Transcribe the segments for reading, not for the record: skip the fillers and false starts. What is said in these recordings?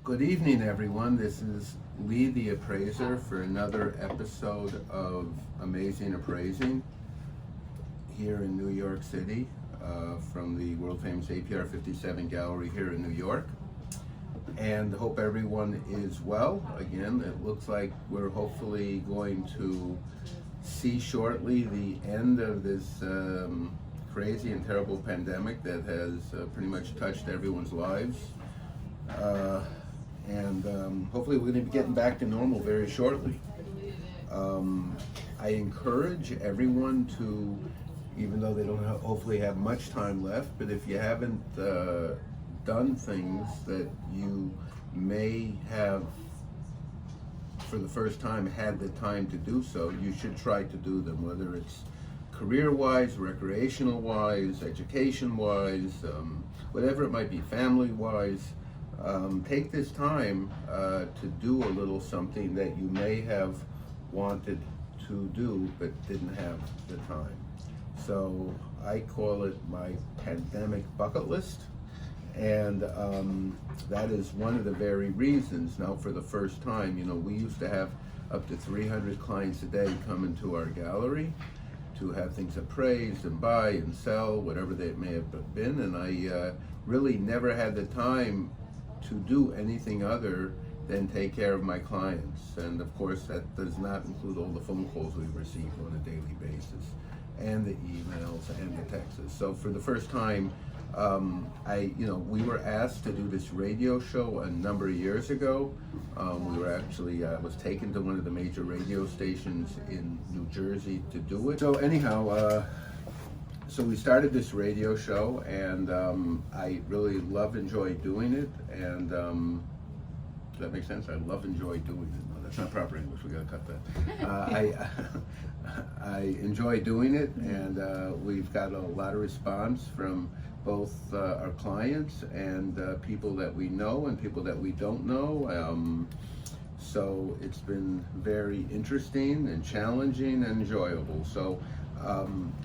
Good evening, everyone. This is Lee the Appraiser for another episode of Amazing Appraising here in New York City from the world famous APR57 gallery here in New York. And hope everyone is well. Again, it looks like we're hopefully going to see shortly the end of this crazy and terrible pandemic that has pretty much touched everyone's lives. Hopefully we're going to be getting back to normal very shortly. I encourage everyone to, even though they don't hopefully have much time left, but if you haven't done things that you may have for the first time had the time to do so, you should try to do them, whether it's career-wise, recreational-wise, education-wise, whatever it might be, family-wise. Take this time to do a little something that you may have wanted to do but didn't have the time. So I call it my pandemic bucket list, and that is one of the very reasons. Now, for the first time, we used to have up to 300 clients a day come into our gallery to have things appraised and buy and sell, whatever they may have been, and I really never had the time to do anything other than take care of my clients. And of course, that does not include all the phone calls we receive on a daily basis, and the emails and the texts. So for the first time, we were asked to do this radio show a number of years ago. We were actually, was taken to one of the major radio stations in New Jersey to do it. So anyhow, so we started this radio show, and I really enjoy doing it. And does that make sense? I enjoy doing it. No, that's not proper English. We gotta cut that. I enjoy doing it, and we've got a lot of response from both our clients and people that we know and people that we don't know. So it's been very interesting and challenging and enjoyable. So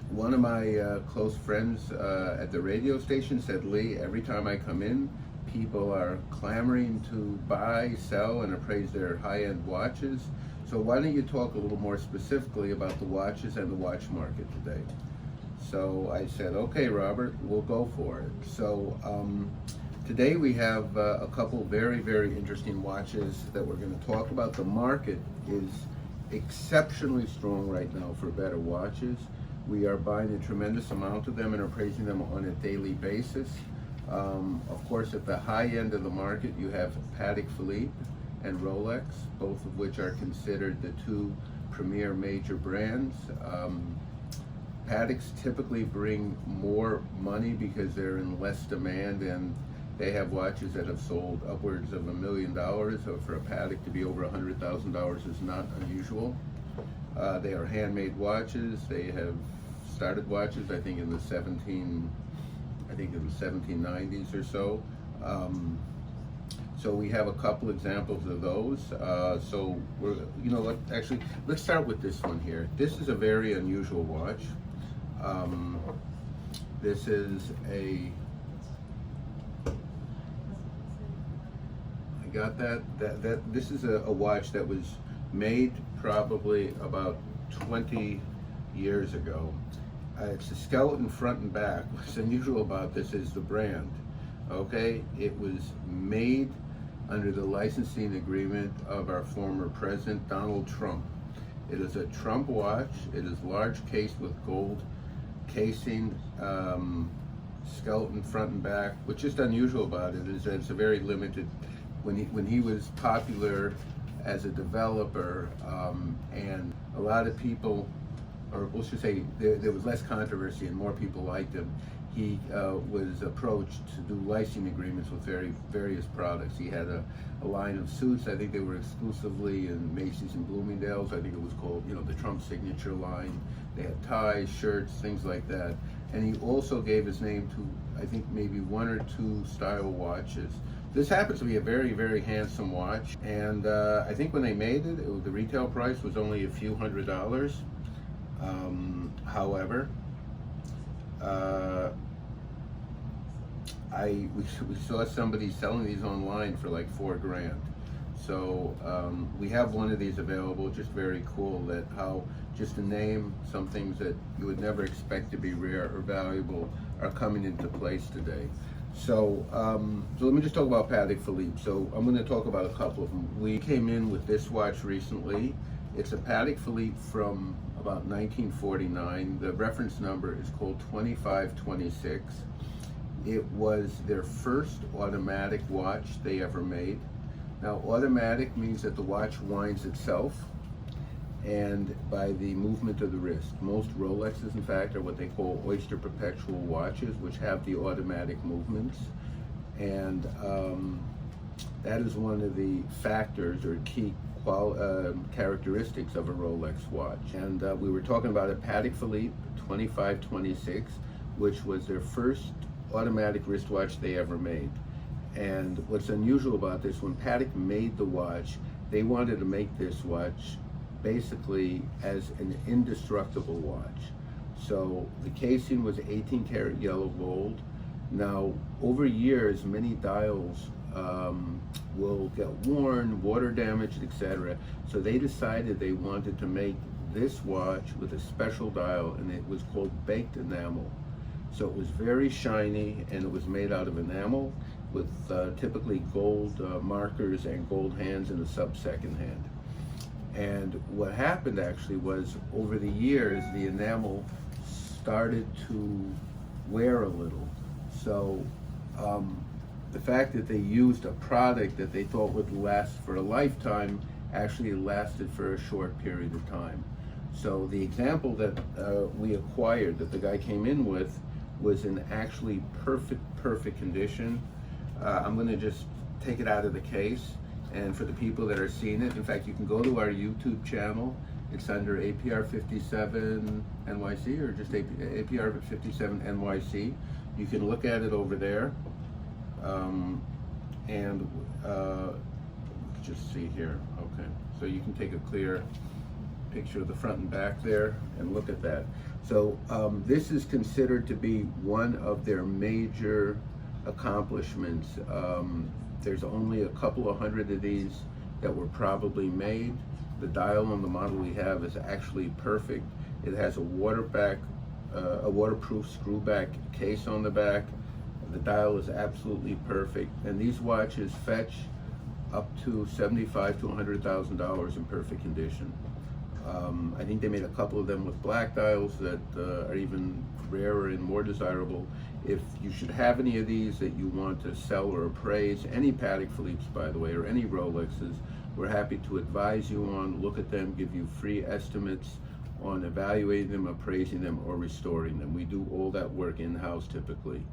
one of my close friends at the radio station said, Lee, every time I come in, people are clamoring to buy, sell, and appraise their high-end watches. So why don't you talk a little more specifically about the watches and the watch market today? So I said, okay, Robert, we'll go for it. So today we have a couple very, very interesting watches that we're going to talk about. The market is exceptionally strong right now for better watches. We are buying a tremendous amount of them and appraising them on a daily basis. Of course, at the high end of the market, you have Patek Phillippe and Rolex, both of which are considered the two premier major brands. Pateks typically bring more money because they're in less demand, and they have watches that have sold upwards of $1 million. So for a Patek to be over $100,000 is not unusual. They are handmade watches. They have started watches, I think, in the 1790s or so. So we have a couple examples of those. So let's start with this one here. This is a very unusual watch. This is this is a watch that was made probably about 20 years ago. It's a skeleton front and back. What's unusual about this is the brand. Okay, it was made under the licensing agreement of our former president, Donald Trump. It is a Trump watch. It is large cased with gold casing, skeleton front and back. What's just unusual about it is that it's a very limited. When he was popular as a developer, and a lot of people, or let's just say there was less controversy and more people liked him, he was approached to do licensing agreements with various products. He had a line of suits. I think they were exclusively in Macy's and Bloomingdale's. I think it was called, the Trump signature line. They had ties, shirts, things like that. And he also gave his name to, I think, maybe one or two style watches. This happens to be a very, very handsome watch. And I think when they made it, the retail price was only a few $100s. However, we saw somebody selling these online for like $4,000. So we have one of these available. Just very cool that how just to name some things that you would never expect to be rare or valuable are coming into place today. So, so let me just talk about Patek Phillippe. So I'm going to talk about a couple of them. We came in with this watch recently. It's a Patek Phillippe from about 1949. The reference number is called 2526. It was their first automatic watch they ever made. Now, automatic means that the watch winds itself and by the movement of the wrist. Most Rolexes, in fact, are what they call Oyster Perpetual watches, which have the automatic movements. And that is one of the factors or key characteristics of a Rolex watch. And we were talking about a Patek Philippe 2526, which was their first automatic wristwatch they ever made. And what's unusual about this, when Patek made the watch, they wanted to make this watch basically as an indestructible watch. So the casing was 18 karat yellow gold. Now, over years, many dials will get worn, water damaged, etc. So they decided they wanted to make this watch with a special dial, and it was called baked enamel. So it was very shiny, and it was made out of enamel with typically gold markers and gold hands in the sub-second hand. And what happened actually was, over the years, the enamel started to wear a little. So the fact that they used a product that they thought would last for a lifetime actually lasted for a short period of time. So the example that we acquired, that the guy came in with, was in actually perfect condition. I'm going to just take it out of the case, and for the people that are seeing it, in fact, you can go to our YouTube channel. It's under APR57 NYC, or just APR57 NYC. You can look at it over there, and just see here. Okay, so you can take a clear picture of the front and back there and look at that. So this is considered to be one of their major accomplishments. There's only a couple of hundred of these that were probably made. The dial on the model we have is actually perfect. It has a waterproof screwback case on the back. The dial is absolutely perfect, and these watches fetch up to $75,000 to $100,000 in perfect condition. I think they made a couple of them with black dials that are even rarer and more desirable. If you should have any of these that you want to sell or appraise, any Patek Philippe's, by the way, or any Rolexes, we're happy to advise you on, look at them, give you free estimates on evaluating them, appraising them, or restoring them. We do all that work in-house typically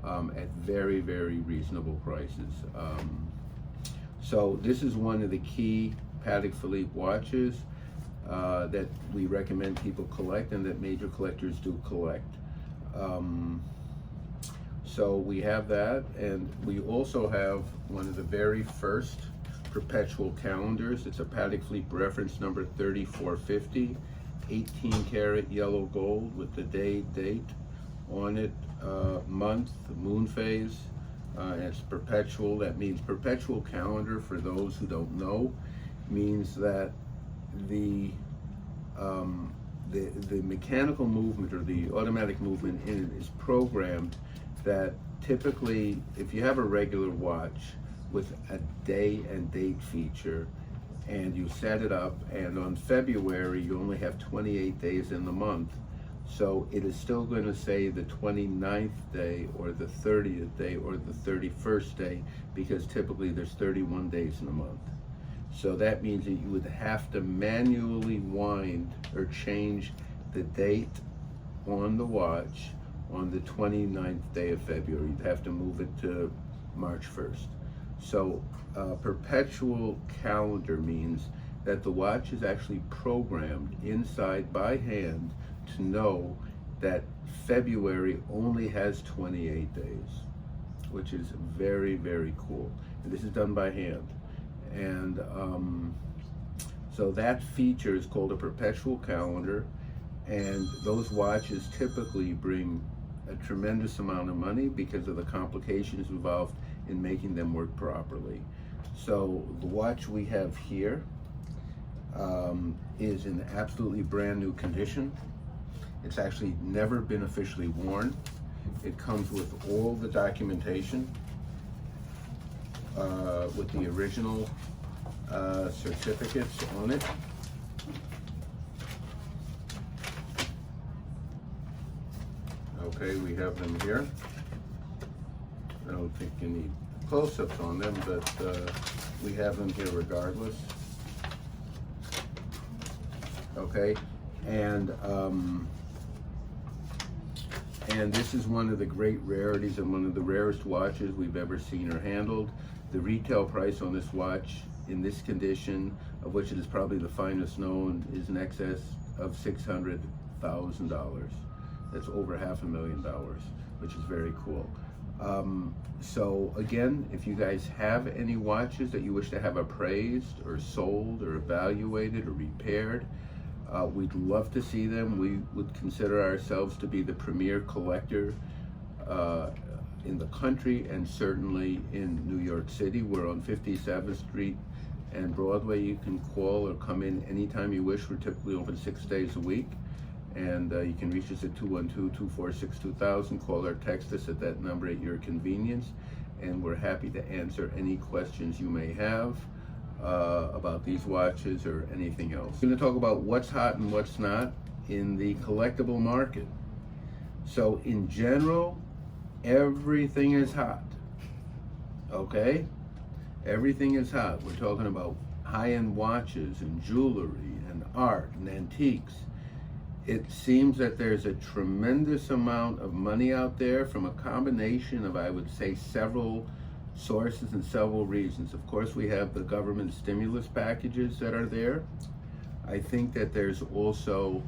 at very, very reasonable prices. So this is one of the key Patek Philippe watches that we recommend people collect, and that major collectors do collect. So we have that, and we also have one of the very first Perpetual Calendars. It's a Patek Philippe reference number 3450, 18 karat yellow gold with the date on it, month, moon phase, and it's perpetual. That means Perpetual Calendar, for those who don't know, means that the mechanical movement or the automatic movement in it is programmed that typically, if you have a regular watch with a day and date feature and you set it up, and on February you only have 28 days in the month, so it is still going to say the 29th day or the 30th day or the 31st day, because typically there's 31 days in a month. So that means that you would have to manually wind or change the date on the watch on the 29th day of February. You'd have to move it to March 1st. So Perpetual Calendar means that the watch is actually programmed inside by hand to know that February only has 28 days, which is very, very cool. And this is done by hand. And so that feature is called a Perpetual Calendar, and those watches typically bring a tremendous amount of money because of the complications involved in making them work properly. So the watch we have here is in absolutely brand new condition. It's actually never been officially worn. It comes with all the documentation, with the original certificates on it. Okay, we have them here. I don't think you need close-ups on them, but we have them here regardless. Okay, and this is one of the great rarities and one of the rarest watches we've ever seen or handled. The retail price on this watch in this condition, of which it is probably the finest known, is in excess of $600,000. That's over $500,000, which is very cool. So again, if you guys have any watches that you wish to have appraised or sold or evaluated or repaired, we'd love to see them. We would consider ourselves to be the premier collector in the country and certainly in New York City. We're on 57th Street and Broadway. You can call or come in anytime you wish. We're typically open 6 days a week. And you can reach us at 212-246-2000. Call or text us at that number at your convenience. And we're happy to answer any questions you may have about these watches or anything else. We're going to talk about what's hot and what's not in the collectible market. So in general, everything is hot. Okay? Everything is hot. We're talking about high-end watches and jewelry and art and antiques. It seems that there's a tremendous amount of money out there from a combination of, I would say, several sources and several reasons. Of course, we have the government stimulus packages that are there. I think that there's also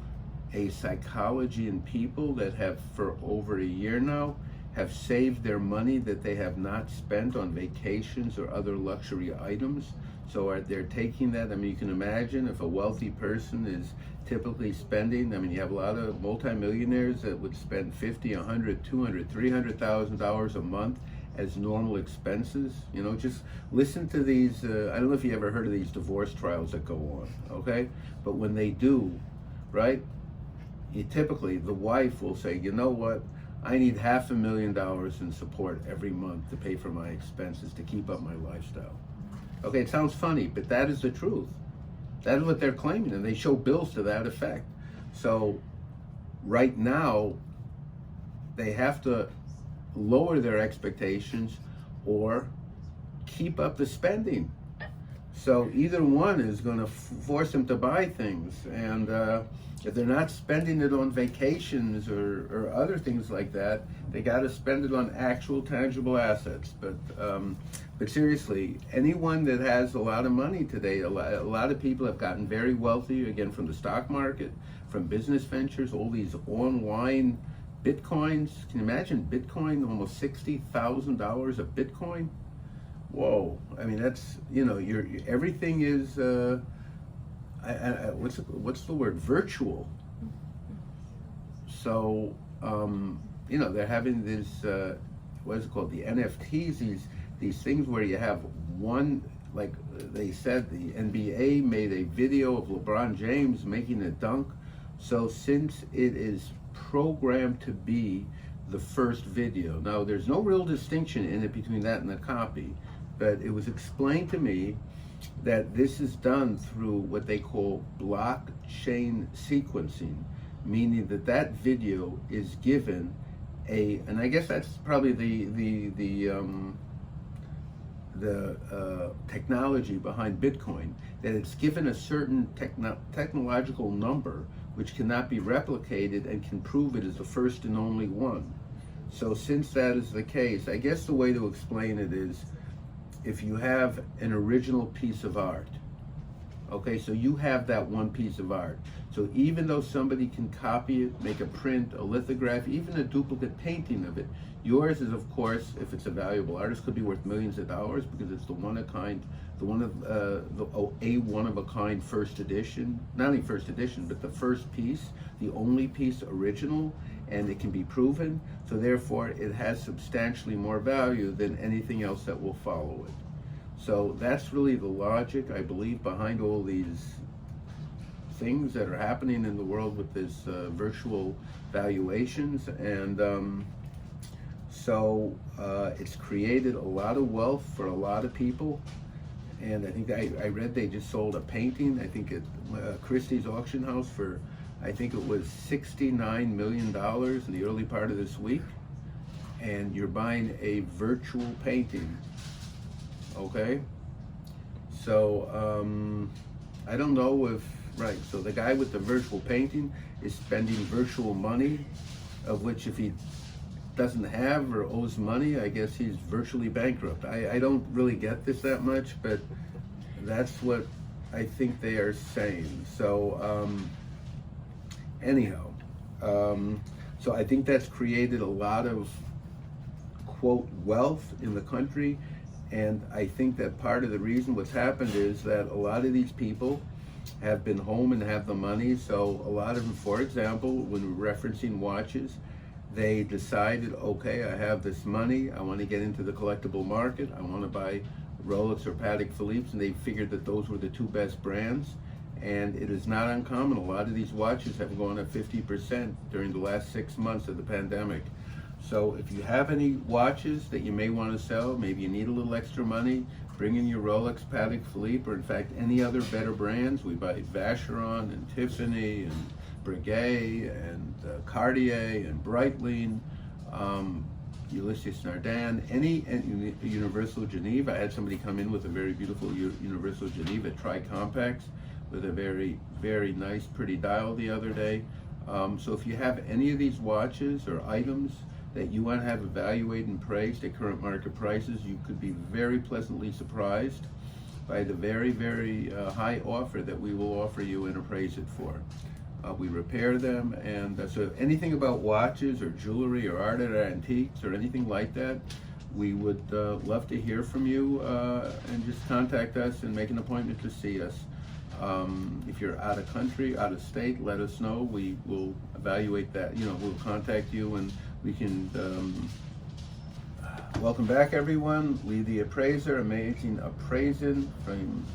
a psychology in people that have, for over a year now, have saved their money that they have not spent on vacations or other luxury items. So they're taking that. I mean, you can imagine if a wealthy person is typically spending, I mean, you have a lot of multimillionaires that would spend $50, $100, $200, $300,000 a month as normal expenses. You know, just listen to these, I don't know if you ever heard of these divorce trials that go on, okay? But when they do, right, typically the wife will say, you know what, I need $500,000 in support every month to pay for my expenses to keep up my lifestyle. Okay, it sounds funny, but that is the truth. That is what they're claiming, and they show bills to that effect. So right now, they have to lower their expectations or keep up the spending. So either one is going to force them to buy things, and if they're not spending it on vacations or other things like that, they got to spend it on actual tangible assets. But seriously, anyone that has a lot of money today, a lot of people have gotten very wealthy, again, from the stock market, from business ventures, all these online Bitcoins. Can you imagine Bitcoin, almost $60,000 a Bitcoin? Whoa, I mean, that's, you know, everything is, what's the word, virtual. So, you know, they're having this, what is it called, the NFTs, these things where you have one, like they said, the NBA made a video of LeBron James making a dunk. So since it is programmed to be the first video, now there's no real distinction in it between that and the copy, but it was explained to me that this is done through what they call blockchain sequencing, meaning that that video is given and I guess that's probably the technology behind Bitcoin, that it's given a certain technological number which cannot be replicated and can prove it is the first and only one. So since that is the case, I guess the way to explain it is, if you have an original piece of art, okay, so you have that one piece of art. So even though somebody can copy it, make a print, a lithograph, even a duplicate painting of it, yours is, of course, if it's a valuable artist, could be worth millions of dollars because it's the one of a one-of-a-kind first edition, not only first edition, but the first piece, the only piece original, and it can be proven, so therefore it has substantially more value than anything else that will follow it. So that's really the logic, I believe, behind all these things that are happening in the world with this virtual valuations. And so it's created a lot of wealth for a lot of people. And I think I read they just sold a painting, I think at Christie's auction house for, I think it was $69 million in the early part of this week. And you're buying a virtual painting, okay? So I don't know if, right, so the guy with the virtual painting is spending virtual money, of which if he doesn't have or owes money, I guess he's virtually bankrupt. I don't really get this that much, but that's what I think they are saying. So anyhow, so I think that's created a lot of, quote, wealth in the country. And I think that part of the reason what's happened is that a lot of these people have been home and have the money. So a lot of them, for example, when we're referencing watches, they decided, okay, I have this money, I want to get into the collectible market, I want to buy Rolex or Patek Philippe's, and they figured that those were the two best brands. And it is not uncommon. A lot of these watches have gone up 50% during the last 6 months of the pandemic. So if you have any watches that you may want to sell, maybe you need a little extra money, bring in your Rolex, Patek Philippe, or in fact any other better brands. We buy Vacheron and Tiffany and Breguet and Cartier and Breitling, Ulysses Nardin, and Universal Geneva. I had somebody come in with a very beautiful Universal Geneva tri-compacts with a very, very nice, pretty dial the other day. So if you have any of these watches or items that you want to have evaluated and appraised at current market prices, you could be very pleasantly surprised by the very, very high offer that we will offer you and appraise it for. We repair them, and so if anything about watches or jewelry or art or antiques or anything like that, we would love to hear from you, and just contact us and make an appointment to see us. If you're out of country, out of state, let us know. We will evaluate that. We'll contact you and we can. Welcome back, everyone. Lee the Appraiser, amazing appraising from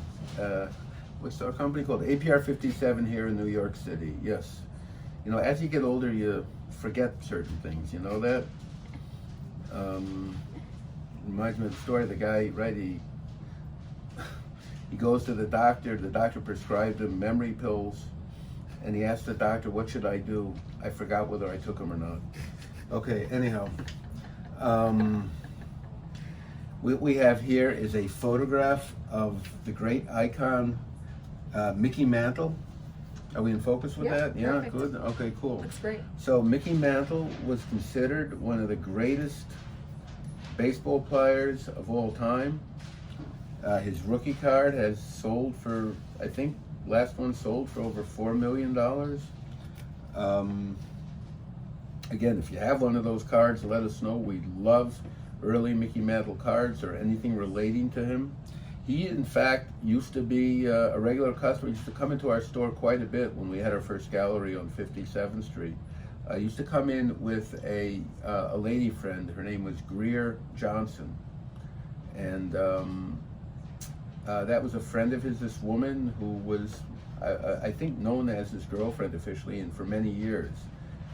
what's our company called? APR57 here in New York City. Yes. As you get older, you forget certain things. You know that. Reminds me of the story of the guy, right? He goes to the doctor prescribed him memory pills, and he asked the doctor, what should I do? I forgot whether I took them or not. Okay, anyhow. What we have here is a photograph of the great icon, Mickey Mantle. Are we in focus with that? Yeah, perfect. Good, okay, cool. Looks great. So Mickey Mantle was considered one of the greatest baseball players of all time. His rookie card has sold for, I think, last one sold for over $4 million. Again, if you have one of those cards, let us know. We love early Mickey Mantle cards or anything relating to him. He, in fact, used to be a regular customer. He used to come into our store quite a bit when we had our first gallery on 57th Street. He used to come in with a lady friend. Her name was Greer Johnson. And that was a friend of his, this woman who was, I think, known as his girlfriend officially, and for many years.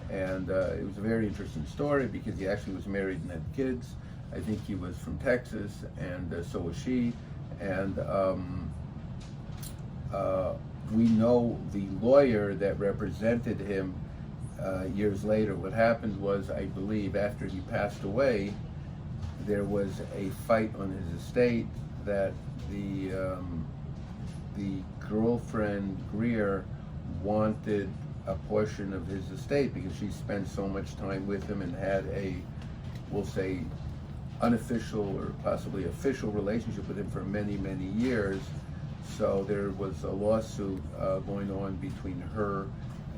And it was a very interesting story because he actually was married and had kids. I think he was from Texas, and so was she. And we know the lawyer that represented him years later. What happened was, I believe, after he passed away, there was a fight on his estate that the girlfriend, Greer, wanted a portion of his estate because she spent so much time with him and had a, we'll say, unofficial or possibly official relationship with him for many, many years. So there was a lawsuit going on between her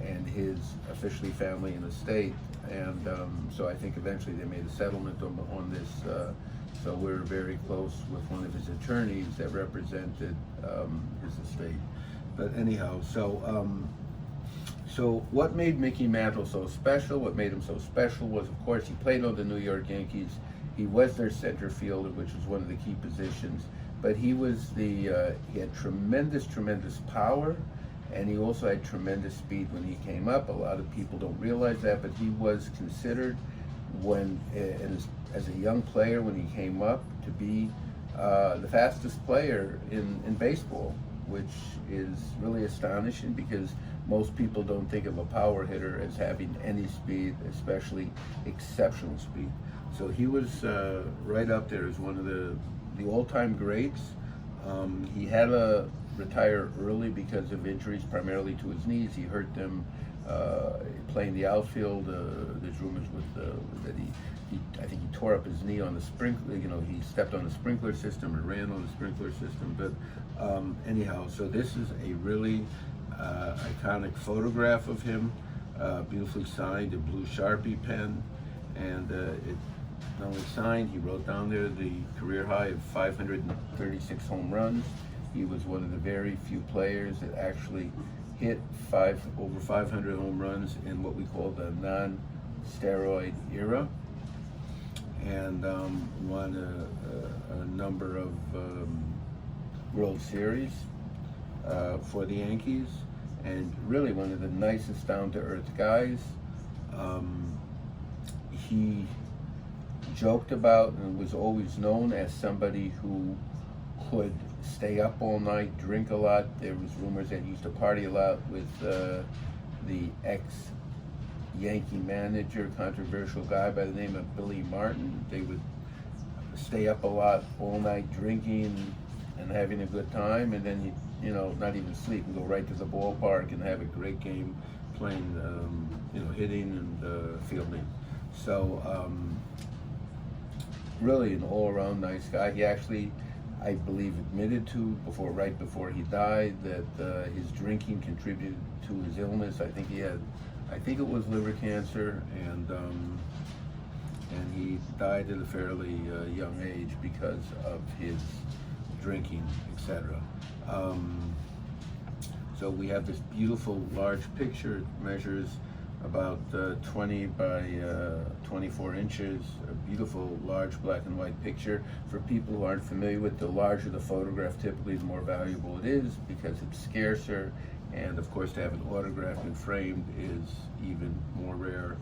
and his officially family and estate. And so I think eventually they made a settlement on this. So we're very close with one of his attorneys that represented his estate. But anyhow, so So what made Mickey Mantle so special? What made him so special was, of course, he played on the New York Yankees. He was their center fielder, which was one of the key positions. But he was he had tremendous power, and he also had tremendous speed when he came up. A lot of people don't realize that, but he was considered as a young player when he came up to be the fastest player in baseball, which is really astonishing because most people don't think of a power hitter as having any speed, especially exceptional speed. So he was right up there as one of the all-time greats. He had to retire early because of injuries, primarily to his knees. He hurt them playing the outfield. There's rumors that I think he tore up his knee on the sprinkler. He stepped on the sprinkler system or ran on the sprinkler system. But anyhow, so this is a really iconic photograph of him, beautifully signed, a blue Sharpie pen, and it not only signed, he wrote down there the career high of 536 home runs. He was one of the very few players that actually hit over 500 home runs in what we call the non-steroid era, and won a number of World Series for the Yankees, and really one of the nicest down-to-earth guys. He joked about and was always known as somebody who could stay up all night, drink a lot. There was rumors that he used to party a lot with the ex-Yankee manager, controversial guy by the name of Billy Martin. They would stay up a lot all night drinking and having a good time, and then not even sleep and go right to the ballpark and have a great game playing, hitting and fielding. So really an all-around nice guy. He actually, I believe, admitted right before he died that his drinking contributed to his illness. I think it was liver cancer, and he died at a fairly young age because of his drinking, etc. So we have this beautiful large picture. It measures about 20 by 24 inches, a beautiful large black and white picture. For people who aren't familiar with, the larger the photograph, typically the more valuable it is because it's scarcer, and of course to have it autographed and framed is even more rare.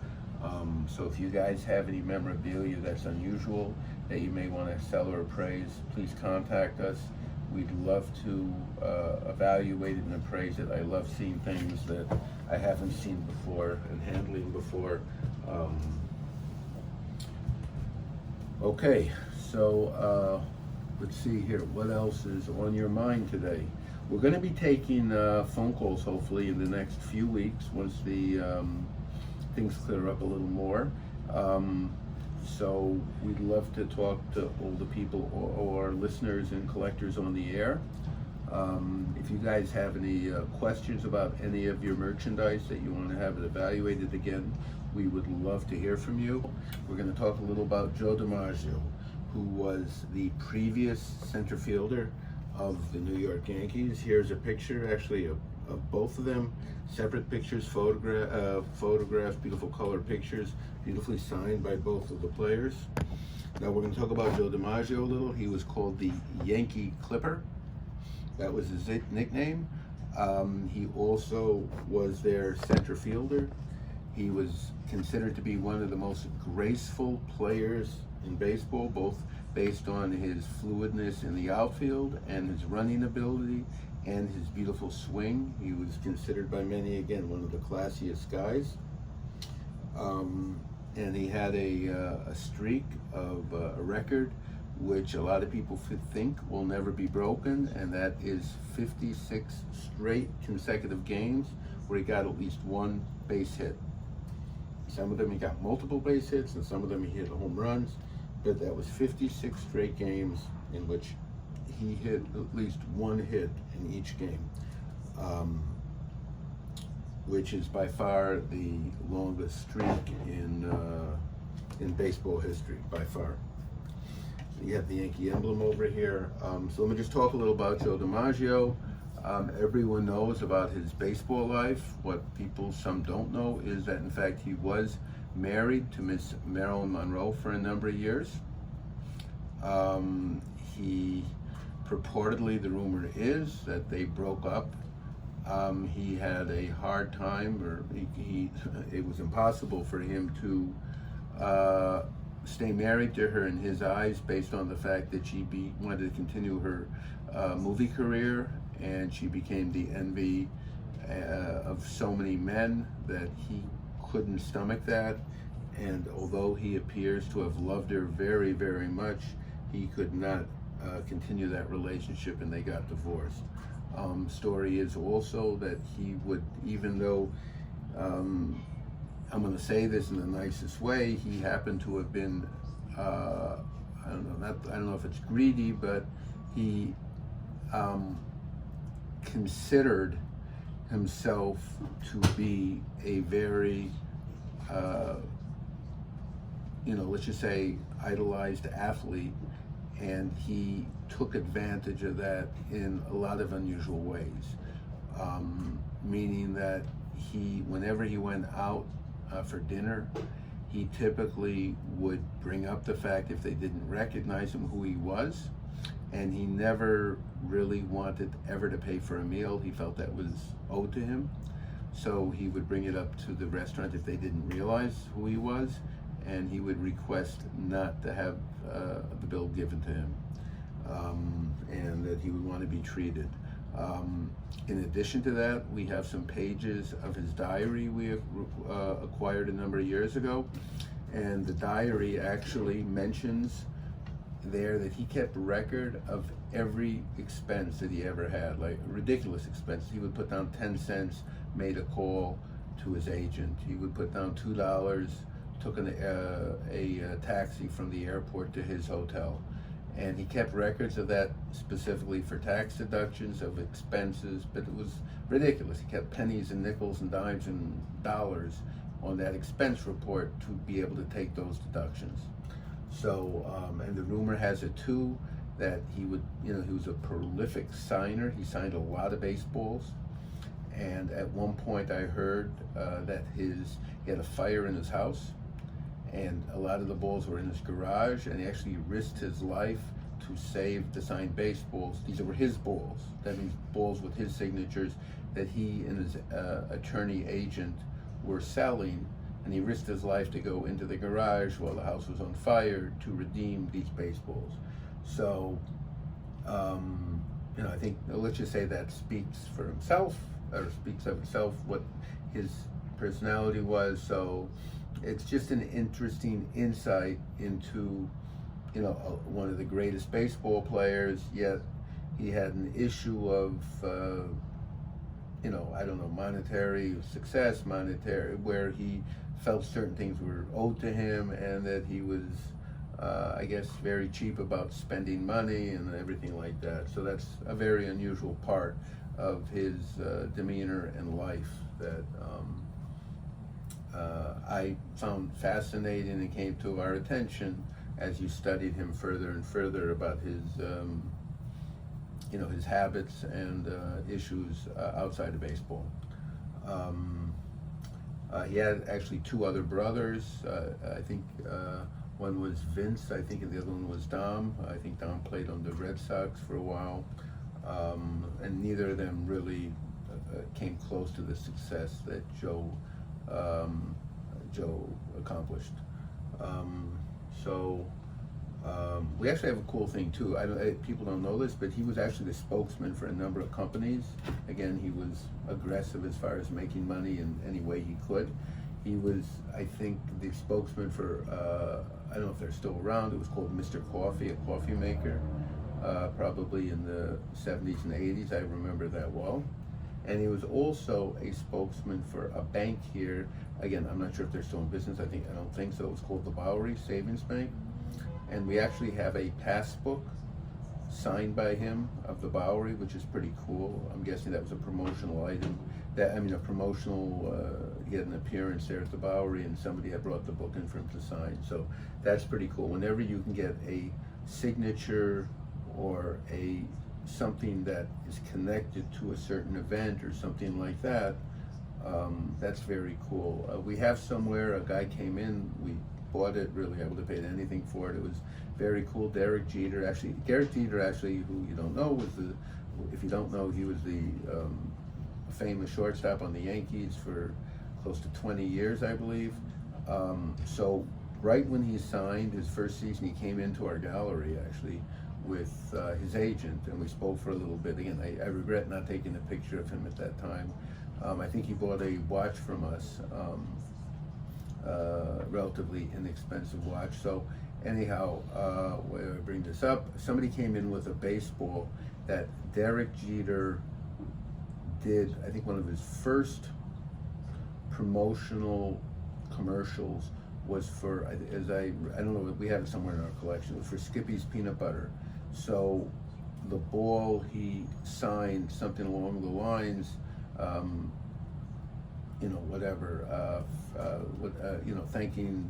So if you guys have any memorabilia that's unusual that you may want to sell or appraise, please contact us. We'd love to evaluate it and appraise it. I love seeing things that I haven't seen before and handling before. Okay, so let's see here. What else is on your mind today? We're going to be taking phone calls hopefully in the next few weeks once the things clear up a little more. So we'd love to talk to all the people or listeners and collectors on the air. If you guys have any questions about any of your merchandise that you want to have it evaluated again, we would love to hear from you. We're going to talk a little about Joe Dimaggio, who was the previous center fielder of the New York Yankees. Here's a picture actually of both of them, separate pictures, photographs, beautiful color pictures, beautifully signed by both of the players. Now we're going to talk about Joe Dimaggio a little. He was called the Yankee Clipper. That was his nickname. He also was their center fielder. He was considered to be one of the most graceful players in baseball, both based on his fluidness in the outfield and his running ability and his beautiful swing. He was considered by many, again, one of the classiest guys. And he had a streak of a record which a lot of people think will never be broken, and that is 56 straight consecutive games where he got at least one base hit. Some of them he got multiple base hits, and some of them he hit home runs, but that was 56 straight games in which he hit at least one hit in each game, which is by far the longest streak in baseball history, by far. You have the Yankee emblem over here. So let me just talk a little about Joe Dimaggio. Everyone knows about his baseball life. What some don't know is that in fact he was married to Miss Marilyn Monroe for a number of years. He purportedly, the rumor is that they broke up. He had a hard time, or it was impossible for him to stay married to her in his eyes, based on the fact that she wanted to continue her movie career, and she became the envy of so many men that he couldn't stomach that. And although he appears to have loved her very, very much, he could not continue that relationship, and they got divorced. Story is also that he would, even though, I'm going to say this in the nicest way, he happened to have been, I don't know if it's greedy, but he considered himself to be a very, let's just say, idolized athlete, and he took advantage of that in a lot of unusual ways, meaning that whenever he went out for dinner, he typically would bring up the fact, if they didn't recognize him, who he was, and he never really wanted ever to pay for a meal. He felt that was owed to him, so he would bring it up to the restaurant if they didn't realize who he was, and he would request not to have the bill given to him, and that he would want to be treated. In addition to that, we have some pages of his diary we acquired a number of years ago, and the diary actually mentions there that he kept record of every expense that he ever had, like ridiculous expenses. He would put down 10 cents, made a call to his agent. He would put down $2, took a taxi from the airport to his hotel. And he kept records of that specifically for tax deductions of expenses, but it was ridiculous. He kept pennies and nickels and dimes and dollars on that expense report to be able to take those deductions. So, and the rumor has it too that he was a prolific signer. He signed a lot of baseballs. And at one point I heard that he had a fire in his house, and a lot of the balls were in his garage, and he actually risked his life to save the signed baseballs. These were his balls. That means balls with his signatures that he and his attorney agent were selling, and he risked his life to go into the garage while the house was on fire to redeem these baseballs. So, I think, let's just say that speaks for himself, or speaks of itself, what his personality was. So it's just an interesting insight into, one of the greatest baseball players, yet he had an issue of, monetary success, where he felt certain things were owed to him, and that he was, very cheap about spending money and everything like that. So that's a very unusual part of his demeanor and life that I found fascinating, and came to our attention as you studied him further and further about his, his habits and issues outside of baseball. He had actually two other brothers. I think one was Vince, I think, and the other one was Dom. I think Dom played on the Red Sox for a while, and neither of them really came close to the success that Joe accomplished. We actually have a cool thing too. People don't know this, but he was actually the spokesman for a number of companies. Again, he was aggressive as far as making money in any way he could. He was, I think, the spokesman for, I don't know if they're still around, it was called Mr. Coffee, a coffee maker, probably in the 70s and 80s, I remember that well. And he was also a spokesman for a bank here. Again, I'm not sure if they're still in business. I don't think so. It was called the Bowery Savings Bank. And we actually have a passbook signed by him of the Bowery, which is pretty cool. I'm guessing that was a promotional item. He had an appearance there at the Bowery, and somebody had brought the book in for him to sign. So that's pretty cool. Whenever you can get a signature or a something that is connected to a certain event or something like that, that's very cool. We have somewhere, a guy came in, we bought it, really, I would have paid anything for it. It was very cool. Derek Jeter, who you don't know, if you don't know, he was the famous shortstop on the Yankees for close to 20 years, I believe. So right when he signed his first season, he came into our gallery, actually, with his agent, and we spoke for a little bit. Again, I regret not taking a picture of him at that time. I think he bought a watch from us, relatively inexpensive watch. So anyhow, why do I bring this up? Somebody came in with a baseball that Derek Jeter did, I think one of his first promotional commercials was for, I don't know, we have it somewhere in our collection, it was for Skippy's Peanut Butter. So the ball, he signed something along the lines, thanking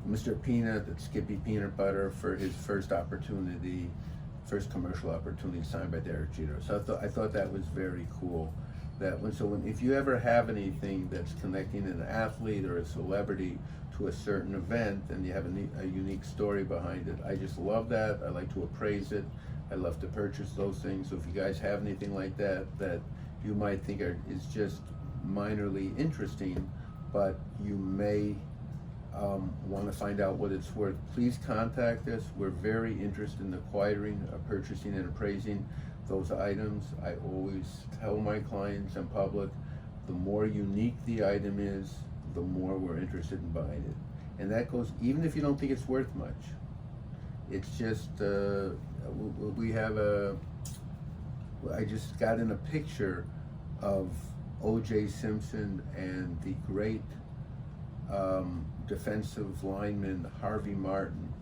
Mr. Peanut at Skippy Peanut Butter for his first commercial opportunity signed by Derek Jeter. So I thought that was very cool. If you ever have anything that's connecting an athlete or a celebrity to a certain event and you have a unique story behind it, I just love that. I like to appraise it. I love to purchase those things. So if you guys have anything like that you might think is just minorly interesting, but you may want to find out what it's worth, please contact us. We're very interested in acquiring, purchasing, and appraising those items. I always tell my clients in public, the more unique the item is, the more we're interested in buying it. And that goes, even if you don't think it's worth much. It's just, I just got in a picture of O.J. Simpson and the great defensive lineman Harvey Martin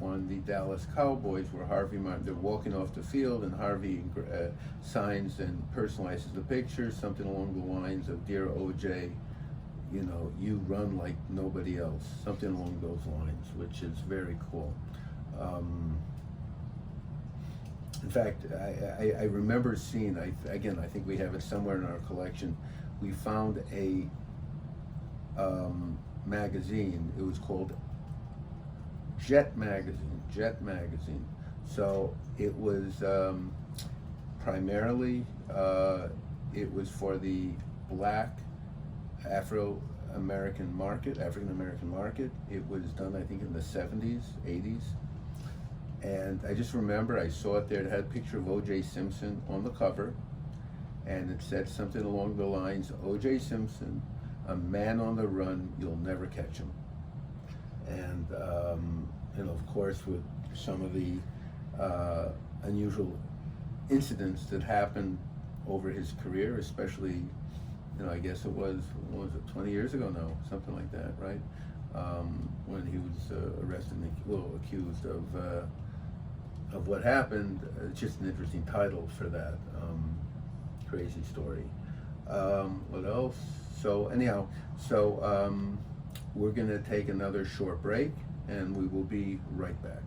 on the Dallas Cowboys, where they're walking off the field and Harvey signs and personalizes the picture, something along the lines of, "Dear O.J., you run like nobody else," something along those lines, which is very cool. In fact, I remember seeing, I think we have it somewhere in our collection, we found a magazine. It was called Jet Magazine. So it was primarily, it was for the black African-American market. It was done, I think, in the 70s, 80s. And I just remember I saw it there. It had a picture of O.J. Simpson on the cover, and it said something along the lines, "O.J. Simpson, a man on the run, you'll never catch him." And of course, with some of the unusual incidents that happened over his career, especially, I guess it was 20 years ago now, something like that, right? When he was arrested and accused of what happened. It's just an interesting title for that crazy story. What else? So anyhow, we're going to take another short break, and we will be right back.